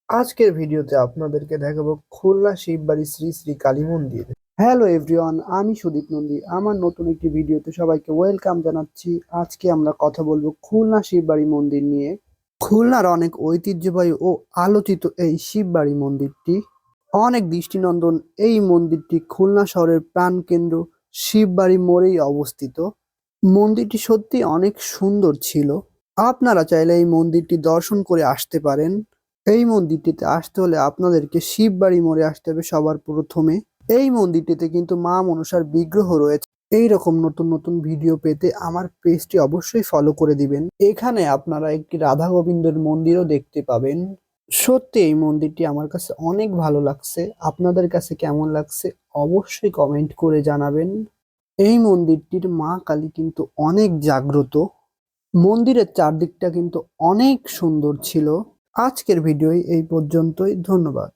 আজকের ভিডিওতে আপনাদেরকে দেখাবো খুলনা শিববাড়ি শ্রী শ্রী কালী মন্দির। হ্যালো এভরিওয়ান, আমি সুদীপ নন্দী। আমার নতুন একটি ভিডিওতে সবাইকে ওয়েলকাম জানাচ্ছি। আজকে আমরা কথা বলবো খুলনা শিববাড়ি মন্দির নিয়ে। খুলনার অনেক ঐতিহ্যবাহী ও আলোচিত এই শিববাড়ি মন্দিরটি অনেক দৃষ্টিনন্দন। এই মন্দিরটি খুলনা শহরের প্রাণকেন্দ্র শিববাড়ি মোড়েই অবস্থিত। মন্দিরটি সত্যি অনেক সুন্দর ছিল। আপনারা চাইলে এই মন্দিরটি দর্শন করে আসতে পারেন। এই মন্দিরটিতে আসতে হলে আপনাদেরকে শিববাড়ি মোড়ে আসতে হবে সবার প্রথমে। এই মন্দিরটিতে কিন্তু মা মনসার বিগ্রহ রয়েছে। এই রকম নতুন নতুন ভিডিও পেতে আমার পেজটি অবশ্যই ফলো করে দিবেন। এখানে আপনারা একটি রাধা গোবিন্দের মন্দিরও দেখতে পাবেন। সত্যি এই মন্দিরটি আমার কাছে অনেক ভালো লাগছে। আপনাদের কাছে কেমন লাগছে অবশ্যই কমেন্ট করে জানাবেন। এই মন্দিরটির মা কালী কিন্তু অনেক জাগ্রত। মন্দিরের চারদিকটা কিন্তু অনেক সুন্দর ছিল। আজকের ভিডিও এই পর্যন্তই। ধন্যবাদ।